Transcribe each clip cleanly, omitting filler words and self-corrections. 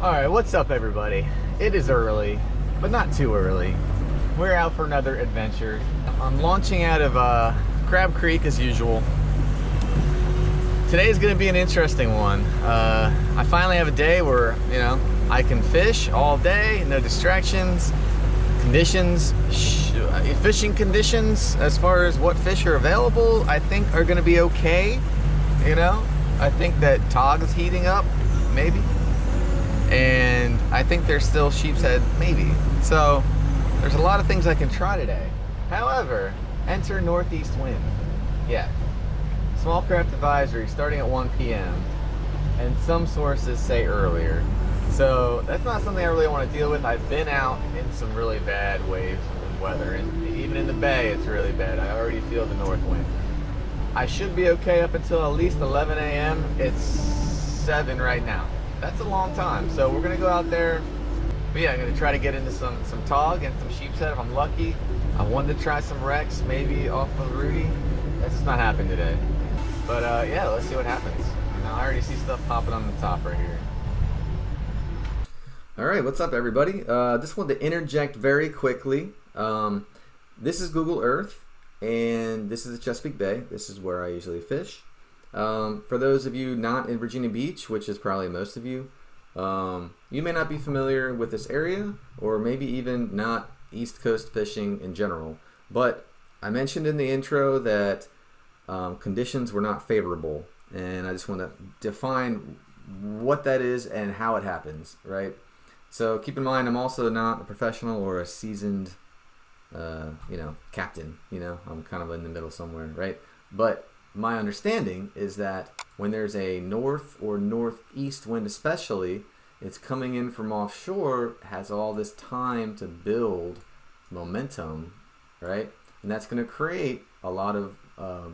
Alright, what's up everybody? It is early, but not too early. We're out for another adventure. I'm launching out of Crab Creek as usual. Today is going to be an interesting one. I finally have a day where, I can fish all day, no distractions. Fishing conditions, as far as what fish are available, I think are going to be okay. I think that Tog is heating up, maybe. And I think there's still sheep's head, maybe. So there's a lot of things I can try today. However, enter northeast wind. Yeah. Small craft advisory starting at 1 p.m. and some sources say earlier. So that's not something I really want to deal with. I've been out in some really bad waves and weather, and even in the bay it's really bad. I already feel the north wind. I should be okay up until at least 11 a.m. It's 7 right now. That's a long time, so we're gonna go out there. But yeah, I'm gonna try to get into some Tog and some sheep's head if I'm lucky. I wanted to try some Rex, maybe off of Rudy. That's just not happening today. But yeah, let's see what happens. I already see stuff popping on the top right here. All right, what's up everybody? Just wanted to interject very quickly. This is Google Earth, and this is the Chesapeake Bay. This is where I usually fish. For those of you not in Virginia Beach, which is probably most of you, you may not be familiar with this area, or maybe even not East Coast fishing in general. But I mentioned in the intro that conditions were not favorable, and I just want to define what that is and how it happens, right? So keep in mind, I'm also not a professional or a seasoned, captain. I'm kind of in the middle somewhere, right? But my understanding is that when there's a north or northeast wind especially, it's coming in from offshore, has all this time to build momentum, right? And that's going to create a lot of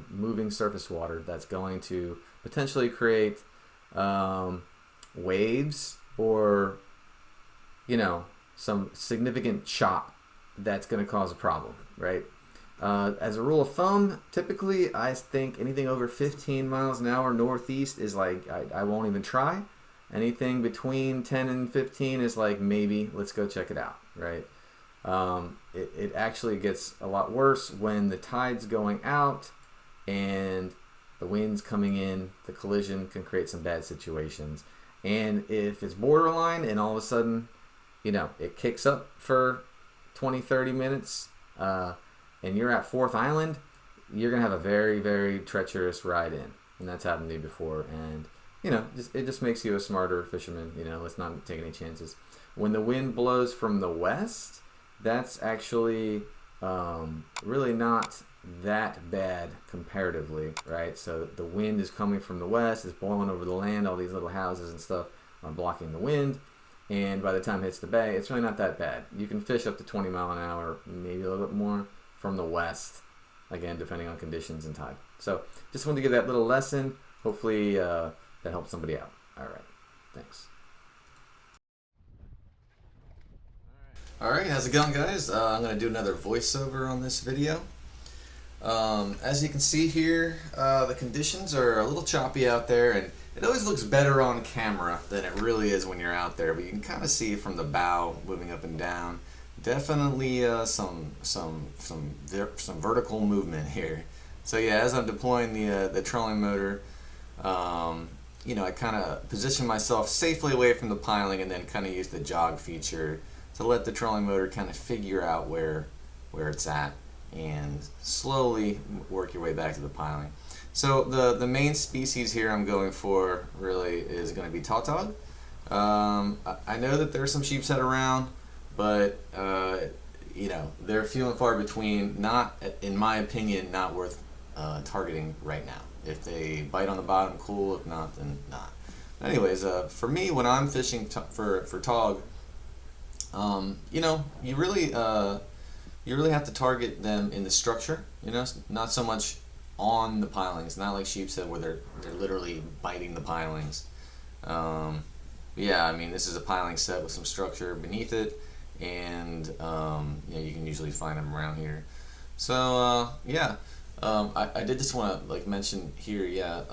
moving surface water that's going to potentially create waves or, some significant chop that's going to cause a problem, right? As a rule of thumb, typically I think anything over 15 miles an hour northeast is like, I won't even try. Anything between 10 and 15 is like, maybe, let's go check it out, right? It actually gets a lot worse when the tide's going out and the wind's coming in. The collision can create some bad situations. And if it's borderline and all of a sudden, it kicks up for 20, 30 minutes, and you're at Fourth Island, you're going to have a very, very treacherous ride in. And that's happened to me before. And, it just makes you a smarter fisherman. Let's not take any chances. When the wind blows from the west, that's actually really not that bad comparatively, right? So the wind is coming from the west, it's blowing over the land, all these little houses and stuff are blocking the wind. And by the time it hits the bay, it's really not that bad. You can fish up to 20 mile an hour, maybe a little bit more, from the west, again, depending on conditions and tide. So just wanted to give that little lesson. Hopefully that helps somebody out. All right, thanks. All right, how's it going, guys? I'm going to do another voiceover on this video. As you can see here, the conditions are a little choppy out there, and it always looks better on camera than it really is when you're out there, but you can kind of see from the bow moving up and down. Definitely some vertical movement here. So yeah, as I'm deploying the trolling motor, I kind of position myself safely away from the piling and then kind of use the jog feature to let the trolling motor kind of figure out where it's at and slowly work your way back to the piling. So the main species here I'm going for really is going to be tautog. I know that there's some sheep's head around, but they're few and far between. Not, in my opinion, not worth targeting right now. If they bite on the bottom, cool. If not, then not. Anyways, for me, when I'm fishing for tog, you really have to target them in the structure. Not so much on the pilings. Not like sheep's head where they're literally biting the pilings. Yeah, I mean, this is a piling set with some structure beneath it, and you can usually find them around here. So yeah, I did just want to mention here, yeah,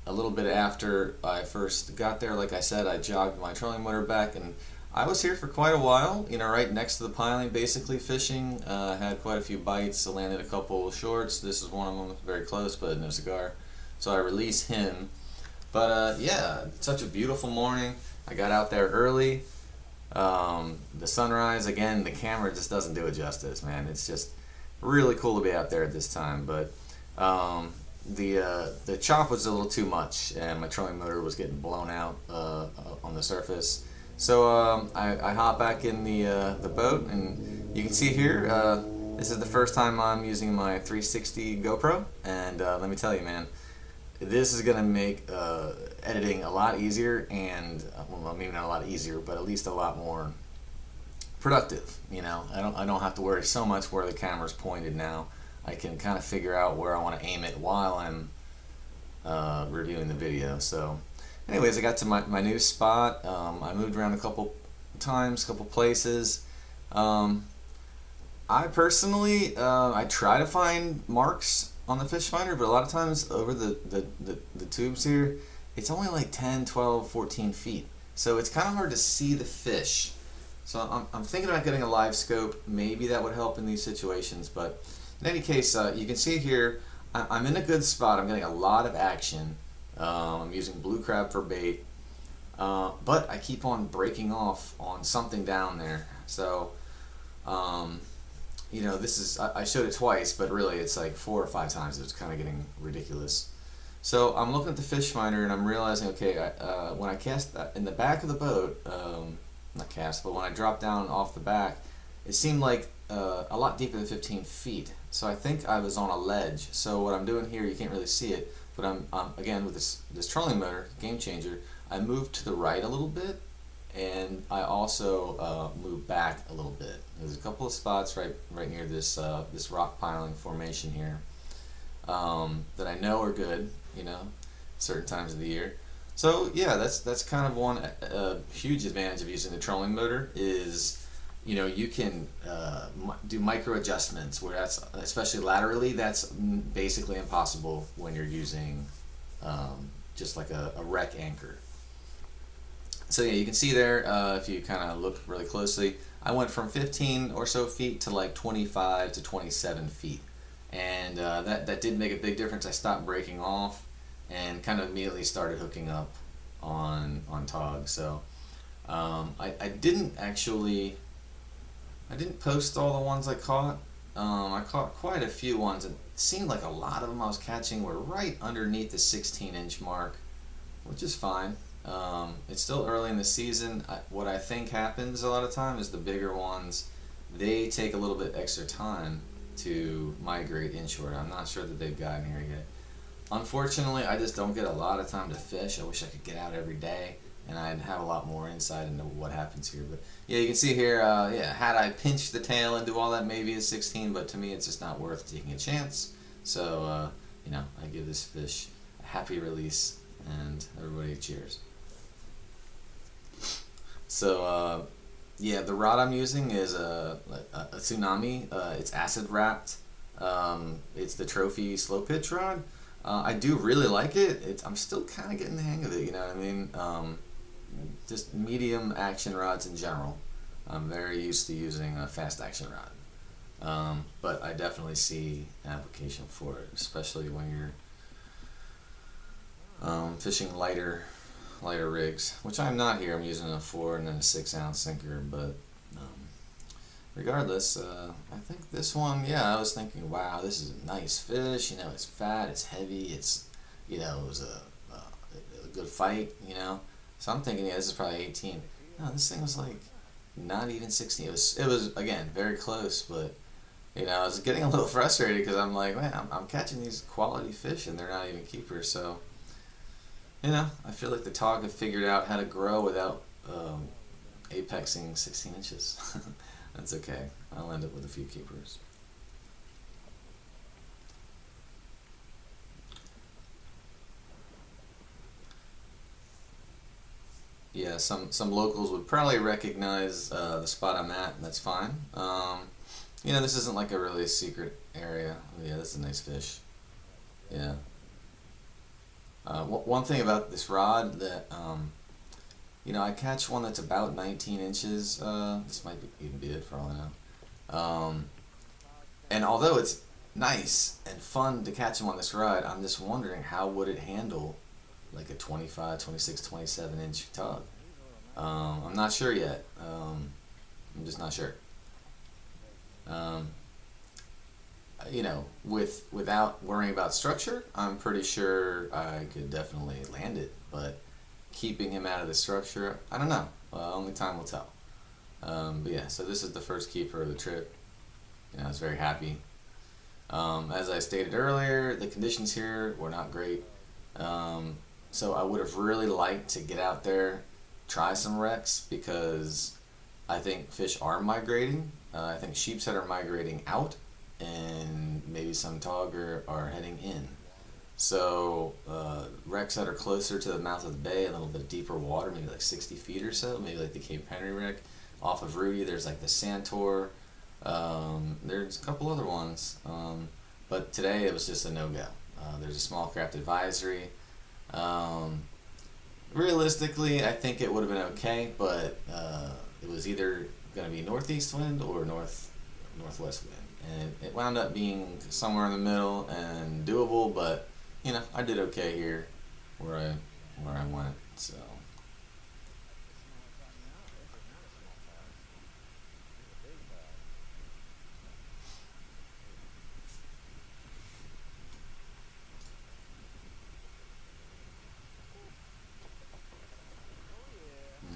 a little bit after I first got there. Like I said, I jogged my trolling motor back, and I was here for quite a while, right next to the piling, basically fishing. Had quite a few bites, I landed a couple shorts. This is one of them, very close, but no cigar. So I released him. But yeah, such a beautiful morning. I got out there early. The sunrise, again, the camera just doesn't do it justice, man. It's just really cool to be out there at this time. But the chop was a little too much, and my trolling motor was getting blown out on the surface. So I hop back in the boat, and you can see here, this is the first time I'm using my 360 GoPro, and let me tell you, man, this is gonna make editing a lot easier, and well, maybe not a lot easier, but at least a lot more productive. I don't have to worry so much where the camera's pointed now. I can kind of figure out where I want to aim it while I'm reviewing the video. So anyways, I got to my new spot. I moved around a couple times, couple places. I personally, I try to find marks on the fish finder, but a lot of times over the tubes here, it's only like 10, 12, 14 feet. So it's kind of hard to see the fish. So I'm thinking about getting a live scope. Maybe that would help in these situations. But in any case, you can see here, I'm in a good spot. I'm getting a lot of action. I'm using blue crab for bait. But I keep on breaking off on something down there. So, this is, I showed it twice, but really it's like 4 or 5 times. It's kind of getting ridiculous. So I'm looking at the fish finder, and I'm realizing, okay, when I cast in the back of the boat, not cast, but when I dropped down off the back, it seemed like a lot deeper than 15 feet. So I think I was on a ledge. So what I'm doing here, you can't really see it, but I'm again with this trolling motor, game changer, I moved to the right a little bit, and I also moved back a little bit. There's a couple of spots right near this this rock piling formation here that I know are good, certain times of the year. So yeah, that's kind of one huge advantage of using the trolling motor is, you can do micro adjustments where that's, especially laterally, that's basically impossible when you're using just like a wreck anchor. So yeah, you can see there, if you kind of look really closely, I went from 15 or so feet to like 25 to 27 feet. And that did make a big difference. I stopped breaking off and kind of immediately started hooking up on Tog. So I didn't post all the ones I caught. I caught quite a few ones. It seemed like a lot of them I was catching were right underneath the 16-inch mark, which is fine. It's still early in the season. What I think happens a lot of time is the bigger ones, they take a little bit extra time to migrate inshore. I'm not sure that they've gotten here yet. Unfortunately, I just don't get a lot of time to fish. I wish I could get out every day, and I'd have a lot more insight into what happens here. But yeah, you can see here, had I pinched the tail and do all that, maybe it's 16, but to me it's just not worth taking a chance. So, I give this fish a happy release, and everybody cheers. So, yeah, the rod I'm using is a Tsunami. It's acid wrapped. It's the Trophy slow pitch rod. I do really like it. I'm still kind of getting the hang of it, you know what I mean? Just medium action rods in general. I'm very used to using a fast action rod. But I definitely see application for it, especially when you're fishing lighter rigs, which I'm not here. I'm using a 4 and then a 6-ounce sinker, but regardless, I think this one, yeah, I was thinking, wow, this is a nice fish, it's fat, it's heavy, it was a good fight, so I'm thinking, yeah, this is probably 18. No, this thing was like not even 16. It was again very close, but I was getting a little frustrated because I'm like, man, I'm catching these quality fish and they're not even keepers. So I feel like the Tog have figured out how to grow without apexing 16 inches. That's okay. I'll end up with a few keepers. Yeah, some locals would probably recognize the spot I'm at, and that's fine. This isn't like a really secret area. Oh, yeah, that's a nice fish. Yeah. One thing about this rod that I catch one that's about 19 inches. This might even be it for all I know. And although it's nice and fun to catch them on this rod, I'm just wondering how would it handle like a 25, 26, 27-inch tug. I'm not sure yet. I'm just not sure. Um, without worrying about structure, I'm pretty sure I could definitely land it. But keeping him out of the structure, I don't know. Only time will tell. But yeah, so this is the first keeper of the trip. I was very happy. As I stated earlier, the conditions here were not great. So I would have really liked to get out there, try some wrecks, because I think fish are migrating. I think sheepshead are migrating out, and maybe some togger are heading in. So wrecks that are closer to the mouth of the bay, a little bit deeper water, maybe like 60 feet or so, maybe like the Cape Henry wreck. Off of Rudy, there's like the Santor. There's a couple other ones, but today it was just a no-go. There's a small craft advisory. Um, Realistically, I think it would have been okay, but it was either going to be northeast wind or northwest wind, and it wound up being somewhere in the middle and doable. But I did okay here where I went. So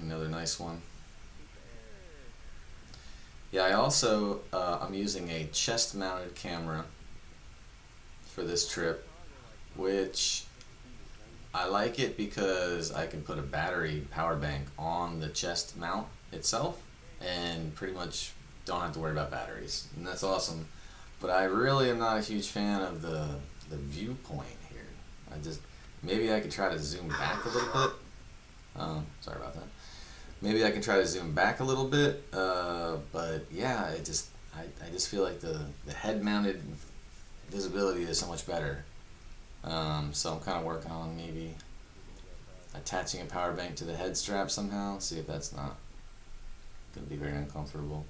another nice one. Yeah, I also I'm using a chest-mounted camera for this trip, which I like it because I can put a battery power bank on the chest mount itself and pretty much don't have to worry about batteries, and that's awesome. But I really am not a huge fan of the viewpoint here. I just maybe I could try to zoom back a little bit. Sorry about that. Maybe I can try to zoom back a little bit, but yeah, I just feel like the head mounted visibility is so much better. So I'm kind of working on maybe attaching a power bank to the head strap somehow. See if that's not going to be very uncomfortable.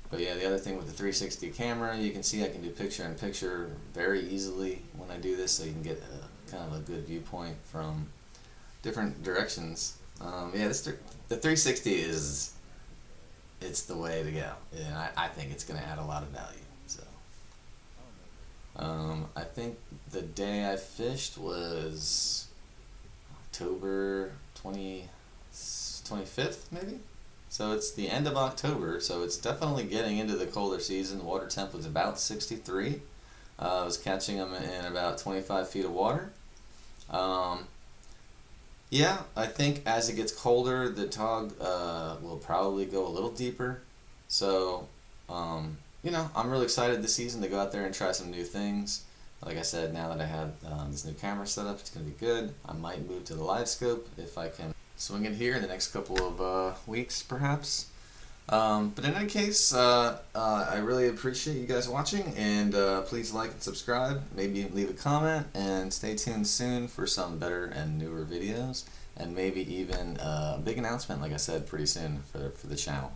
But yeah, the other thing with the 360 camera, you can see I can do picture in picture very easily when I do this, so you can get kind of a good viewpoint from different directions. Yeah, the 360 it's the way to go, and I think it's going to add a lot of value. So I think the day I fished was October 25th, maybe? So it's the end of October, so it's definitely getting into the colder season. The water temp was about 63. I was catching them in about 25 feet of water. Um, yeah, I think as it gets colder, the tog will probably go a little deeper. So, I'm really excited this season to go out there and try some new things. Like I said, now that I have this new camera set up, it's going to be good. I might move to the live scope if I can swing it here in the next couple of weeks, perhaps. But in any case, I really appreciate you guys watching, and please like and subscribe, maybe leave a comment, and stay tuned soon for some better and newer videos, and maybe even a big announcement, like I said, pretty soon for the channel.